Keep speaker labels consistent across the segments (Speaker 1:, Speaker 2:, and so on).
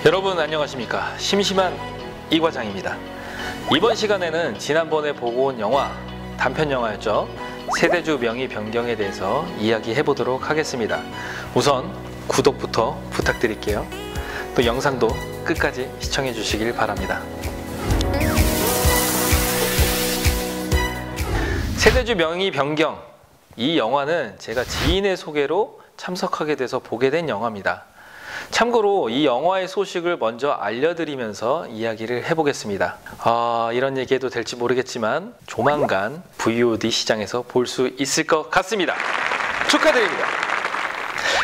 Speaker 1: 여러분 안녕하십니까? 심심한 이과장입니다. 이번 시간에는 지난번에 보고 온 영화, 단편 영화였죠. 세대주 명의 변경에 대해서 이야기해 보도록 하겠습니다. 우선 구독부터 부탁드릴게요. 또 영상도 끝까지 시청해 주시길 바랍니다. 세대주 명의 변경, 이 영화는 제가 지인의 소개로 참석하게 돼서 보게 된 영화입니다. 참고로 이 영화의 소식을 먼저 알려드리면서 이야기를 해보겠습니다. 이런 얘기해도 될지 모르겠지만 조만간 VOD 시장에서 볼 수 있을 것 같습니다. 축하드립니다.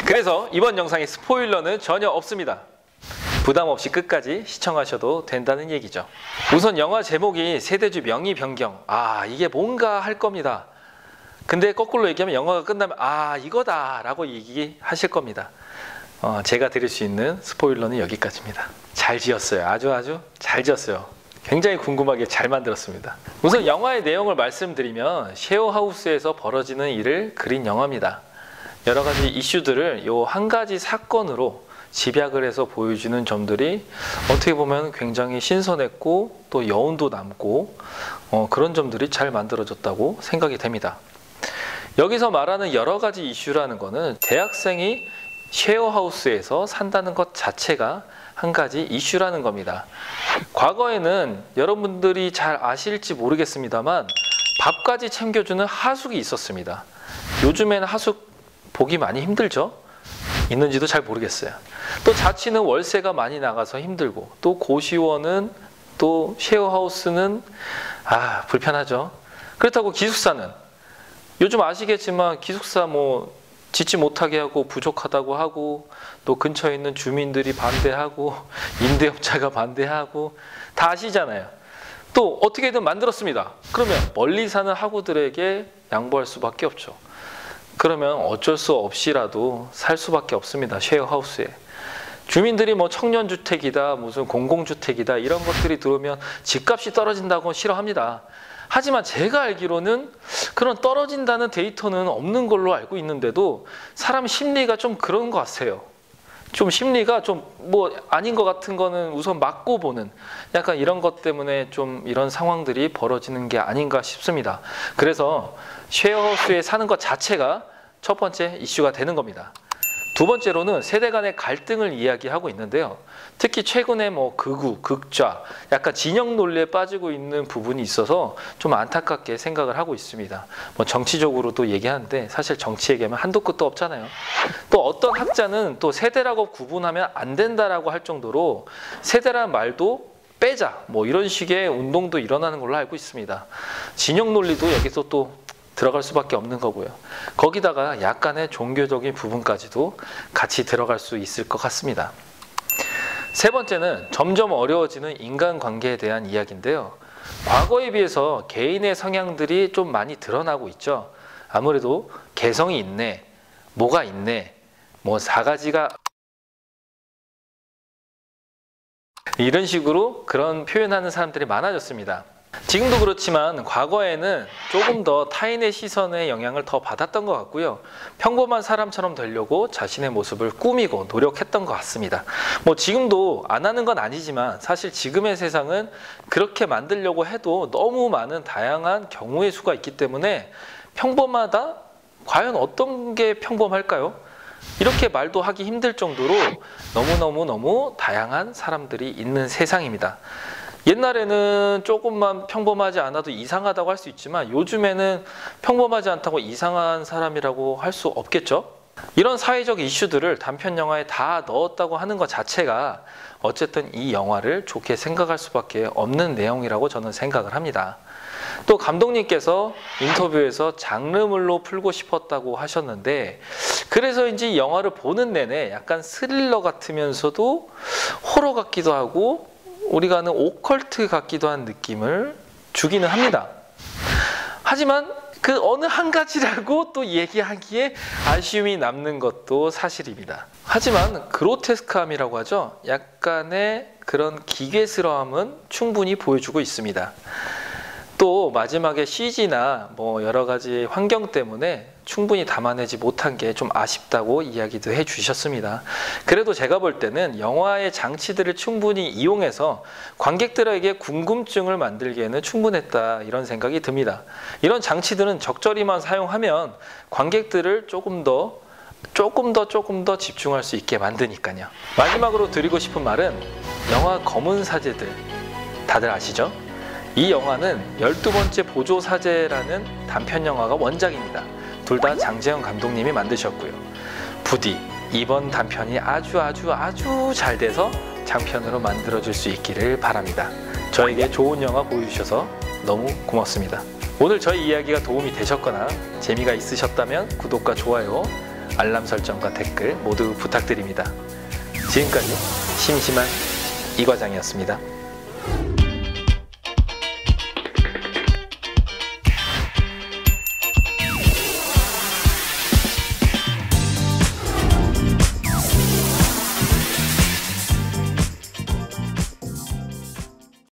Speaker 1: 그래서 이번 영상에 스포일러는 전혀 없습니다. 부담 없이 끝까지 시청하셔도 된다는 얘기죠. 우선 영화 제목이 세대주 명의 변경. 이게 뭔가 할 겁니다. 근데 거꾸로 얘기하면 영화가 끝나면 이거다 라고 얘기하실 겁니다. 제가 드릴 수 있는 스포일러는 여기까지입니다. 잘 지었어요. 아주 잘 지었어요. 굉장히 궁금하게 잘 만들었습니다. 우선 영화의 내용을 말씀드리면 쉐어하우스에서 벌어지는 일을 그린 영화입니다. 여러 가지 이슈들을 요 한 가지 사건으로 집약을 해서 보여주는 점들이 어떻게 보면 굉장히 신선했고 또 여운도 남고 그런 점들이 잘 만들어졌다고 생각이 됩니다. 여기서 말하는 여러 가지 이슈라는 거는 대학생이 쉐어하우스에서 산다는 것 자체가 한 가지 이슈라는 겁니다. 과거에는 여러분들이 잘 아실지 모르겠습니다만 밥까지 챙겨주는 하숙이 있었습니다. 요즘에는 하숙 보기 많이 힘들죠? 있는지도 잘 모르겠어요. 또 자취는 월세가 많이 나가서 힘들고 또 고시원은 또 쉐어하우스는 불편하죠. 그렇다고 기숙사는 요즘 아시겠지만 기숙사 짓지 못하게 하고 부족하다고 하고 또 근처에 있는 주민들이 반대하고 임대업자가 반대하고 다 아시잖아요. 또 어떻게든 만들었습니다. 그러면 멀리 사는 학우들에게 양보할 수밖에 없죠. 그러면 어쩔 수 없이라도 살 수밖에 없습니다. 쉐어하우스에. 주민들이 청년주택이다 무슨 공공주택이다 이런 것들이 들어오면 집값이 떨어진다고 싫어합니다. 하지만 제가 알기로는 그런 떨어진다는 데이터는 없는 걸로 알고 있는데도 사람 심리가 좀 그런 것 같아요. 좀 심리가 좀 아닌 것 같은 거는 우선 막고 보는 약간 이런 것 때문에 좀 이런 상황들이 벌어지는 게 아닌가 싶습니다. 그래서 쉐어하우스에 사는 것 자체가 첫 번째 이슈가 되는 겁니다. 두 번째로는 세대 간의 갈등을 이야기하고 있는데요. 특히 최근에 극우, 극좌, 약간 진영 논리에 빠지고 있는 부분이 있어서 좀 안타깝게 생각을 하고 있습니다. 정치적으로도 얘기하는데 사실 정치 얘기하면 한도 끝도 없잖아요. 또 어떤 학자는 또 세대라고 구분하면 안 된다라고 할 정도로 세대라는 말도 빼자 이런 식의 운동도 일어나는 걸로 알고 있습니다. 진영 논리도 여기서 또 들어갈 수밖에 없는 거고요. 거기다가 약간의 종교적인 부분까지도 같이 들어갈 수 있을 것 같습니다. 세 번째는 점점 어려워지는 인간관계에 대한 이야기인데요. 과거에 비해서 개인의 성향들이 좀 많이 드러나고 있죠. 아무래도 개성이 있네, 뭐가 있네, 4가지가 이런 식으로 그런 표현하는 사람들이 많아졌습니다. 지금도 그렇지만 과거에는 조금 더 타인의 시선의 영향을 더 받았던 것 같고요. 평범한 사람처럼 되려고 자신의 모습을 꾸미고 노력했던 것 같습니다. 지금도 안 하는 건 아니지만 사실 지금의 세상은 그렇게 만들려고 해도 너무 많은 다양한 경우의 수가 있기 때문에 평범하다? 과연 어떤 게 평범할까요? 이렇게 말도 하기 힘들 정도로 너무 다양한 사람들이 있는 세상입니다. 옛날에는 조금만 평범하지 않아도 이상하다고 할 수 있지만 요즘에는 평범하지 않다고 이상한 사람이라고 할 수 없겠죠? 이런 사회적 이슈들을 단편 영화에 다 넣었다고 하는 것 자체가 어쨌든 이 영화를 좋게 생각할 수밖에 없는 내용이라고 저는 생각을 합니다. 또 감독님께서 인터뷰에서 장르물로 풀고 싶었다고 하셨는데 그래서인지 영화를 보는 내내 약간 스릴러 같으면서도 호러 같기도 하고 우리가 아는 오컬트 같기도 한 느낌을 주기는 합니다. 하지만 그 어느 한 가지라고 또 얘기하기에 아쉬움이 남는 것도 사실입니다. 하지만 그로테스크함이라고 하죠. 약간의 그런 기괴스러움은 충분히 보여주고 있습니다. 또 마지막에 CG나 여러 가지 환경 때문에 충분히 담아내지 못한 게 좀 아쉽다고 이야기도 해주셨습니다. 그래도 제가 볼 때는 영화의 장치들을 충분히 이용해서 관객들에게 궁금증을 만들기에는 충분했다, 이런 생각이 듭니다. 이런 장치들은 적절히만 사용하면 관객들을 조금 더 집중할 수 있게 만드니까요. 마지막으로 드리고 싶은 말은, 영화 검은 사제들 다들 아시죠? 이 영화는 12번째 보조사제라는 단편 영화가 원작입니다. 둘 다 장재현 감독님이 만드셨고요. 부디 이번 단편이 아주 잘 돼서 장편으로 만들어질 수 있기를 바랍니다. 저에게 좋은 영화 보여주셔서 너무 고맙습니다. 오늘 저희 이야기가 도움이 되셨거나 재미가 있으셨다면 구독과 좋아요, 알람 설정과 댓글 모두 부탁드립니다. 지금까지 심심한 이과장이었습니다.